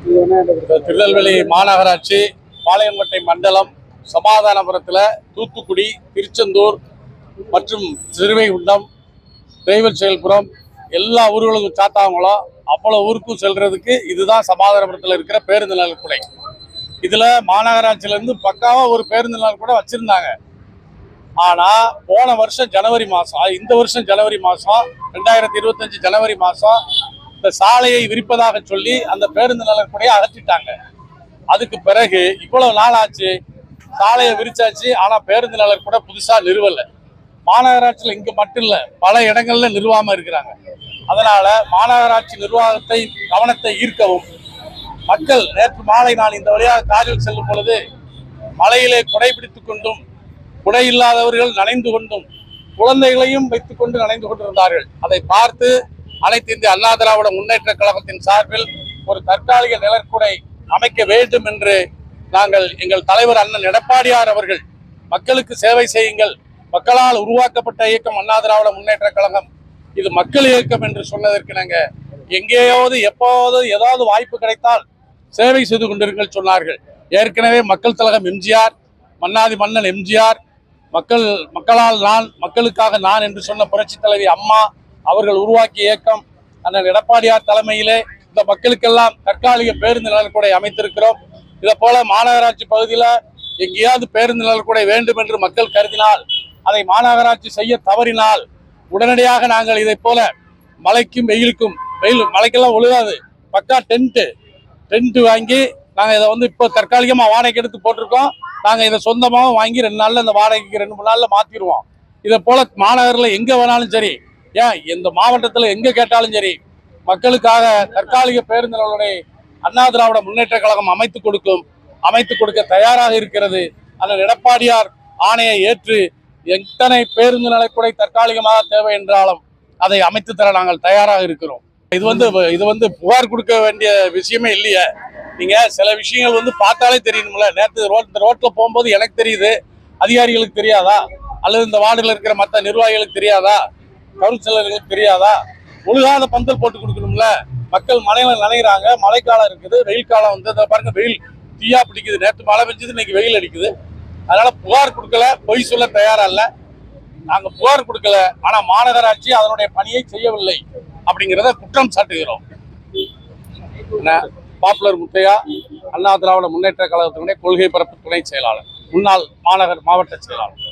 திருநெல்வேலி மாநகராட்சி பாளையங்கோட்டை மண்டலம் சமாதானபுரத்தில் தூத்துக்குடி திருச்செந்தூர் மற்றும் சிறுவைகுண்டம் டிரைவர் செயல்புரம் எல்லா ஊர்களுக்கும் சாத்தாங்களோ அவ்வளோ ஊருக்கும் செல்றதுக்கு இதுதான் சமாதானபுரத்தில் இருக்கிற பேருந்து நலக்குடை. இதில் மாநகராட்சியிலேருந்து பக்காவாக ஒரு பேருந்து நலக்குடை கூட வச்சுருந்தாங்க. ஆனால் போன வருஷம் ஜனவரி மாதம், இந்த வருஷம் ஜனவரி மாதம் 2025 ஜனவரி மாதம் இந்த சாலையை விரிப்பதாக சொல்லி அந்த பேருந்து நலக்குடையை அகற்றிட்டாங்க. அதுக்கு பிறகு இவ்வளவு நாள் ஆச்சு, சாலையை விரிச்சாச்சு, ஆனால் பேருந்து நலக்கூட புதுசாக நிறுவலை. மாநகராட்சியில் இங்கே மட்டும் இல்லை, பல இடங்கள்ல நிறுவாமல் இருக்கிறாங்க. அதனால மாநகராட்சி நிர்வாகத்தை கவனத்தை ஈர்க்கவும் மக்கள் நேற்று மாலை நான் இந்த வழியாக காரில் செல்லும் பொழுது மலையிலே குடை பிடித்துக் கொண்டும் குடை இல்லாதவர்கள் நனைந்து கொண்டும் குழந்தைகளையும் வைத்துக் கொண்டு நனைந்து கொண்டிருந்தார்கள். அதை பார்த்து அனைத்து இந்திய அண்ணா திராவிட முன்னேற்ற கழகத்தின் சார்பில் ஒரு தற்காலிக நிழற்குடை அமைக்க வேண்டும் என்று நாங்கள் எங்கள் தலைவர் அண்ணன் எடப்பாடியார் அவர்கள் மக்களுக்கு சேவை செய்யுங்கள், மக்களால் உருவாக்கப்பட்ட இயக்கம் அண்ணா திராவிட முன்னேற்ற கழகம், இது மக்கள் இயக்கம் என்று சொன்னதற்கு நாங்கள் எங்கேயாவது எப்போது ஏதாவது வாய்ப்பு கிடைத்தால் சேவை செய்து கொண்டிருங்கள் சொன்னார்கள். ஏற்கனவே மக்கள் திலகம் எம்ஜிஆர், மன்னாதி மன்னன் எம்ஜிஆர், மக்களால் நான் மக்களுக்காக நான் என்று சொன்ன புரட்சி தலைவி அம்மா அவர்கள் உருவாக்கிய இயக்கம் அண்ணன் எடப்பாடியார் தலைமையிலே இந்த மக்களுக்கெல்லாம் தற்காலிக பேருந்து நலக்கூடை அமைத்திருக்கிறோம். இதை போல மாநகராட்சி பகுதியில் எங்கேயாவது பேருந்து நலக்கூடை வேண்டும் என்று மக்கள் கருதினால், அதை மாநகராட்சி செய்ய தவறினால் உடனடியாக நாங்கள் இதை போல மழைக்கும் வெயிலுக்கும், மழைக்கெல்லாம் ஒழுகாது, பக்கா டென்ட் வாங்கி நாங்கள் இதை இப்போ தற்காலிகமாக வாடகைக்கு எடுத்து போட்டிருக்கோம். நாங்கள் இதை சொந்தமாக வாங்கி 2 நாளில் இந்த வாடகைக்கு 2-3 நாளில் மாற்றிடுவோம். இதை போல மாநகரில் எங்கே வேணாலும் சரி, ஏன் இந்த மாவட்டத்தில் எங்கே கேட்டாலும் சரி, மக்களுக்காக தற்காலிக பேருந்துகளுடைய அண்ணா திராவிட முன்னேற்ற கழகம் அமைத்து கொடுக்க தயாராக இருக்கிறது. அண்ணன் எடப்பாடியார் ஆணையை ஏற்று எத்தனை பேருந்து நலக்கூடை தற்காலிகமாக தேவை என்றாலும் அதை அமைத்து தர நாங்கள் தயாராக இருக்கிறோம். இது வந்து புகார் கொடுக்க வேண்டிய விஷயமே இல்லையே. நீங்க சில விஷயங்கள் பார்த்தாலே தெரியணும்ல. நேற்று இந்த ரோட்ல போகும்போது எனக்கு தெரியுது, அதிகாரிகளுக்கு தெரியாதா? அல்லது இந்த வார்டுல இருக்கிற மற்ற நிர்வாகிகளுக்கு தெரியாதா? கவுன்சிலர்களுக்கு தெரியாதா? ஒழுகாத பந்தல் போட்டு கொடுக்கணும்ல. மக்கள் மழையில நனைகிறாங்க, மழைக்காலம் இருக்குது, வெயில் காலம் வந்து பாருங்க, வெயில் தீயா பிடிக்குது. நேற்று மழை பெஞ்சது, இன்னைக்கு வெயில் அடிக்குது. அதனால புகார் கொடுக்கல, பொய் சொல்ல தயாரா இல்ல. நாங்க புகார் கொடுக்கல, ஆனா மாநகராட்சி அதனுடைய பணியை செய்யவில்லை அப்படிங்கிறத குற்றம் சாட்டுகிறோம். பாப்புலர் முத்தையா, அண்ணா திராவிட முன்னேற்ற கழகத்தினுடைய கொள்கை பரப்பு துணை செயலாளர், முன்னாள் மாநகர் மாவட்ட செயலாளர்.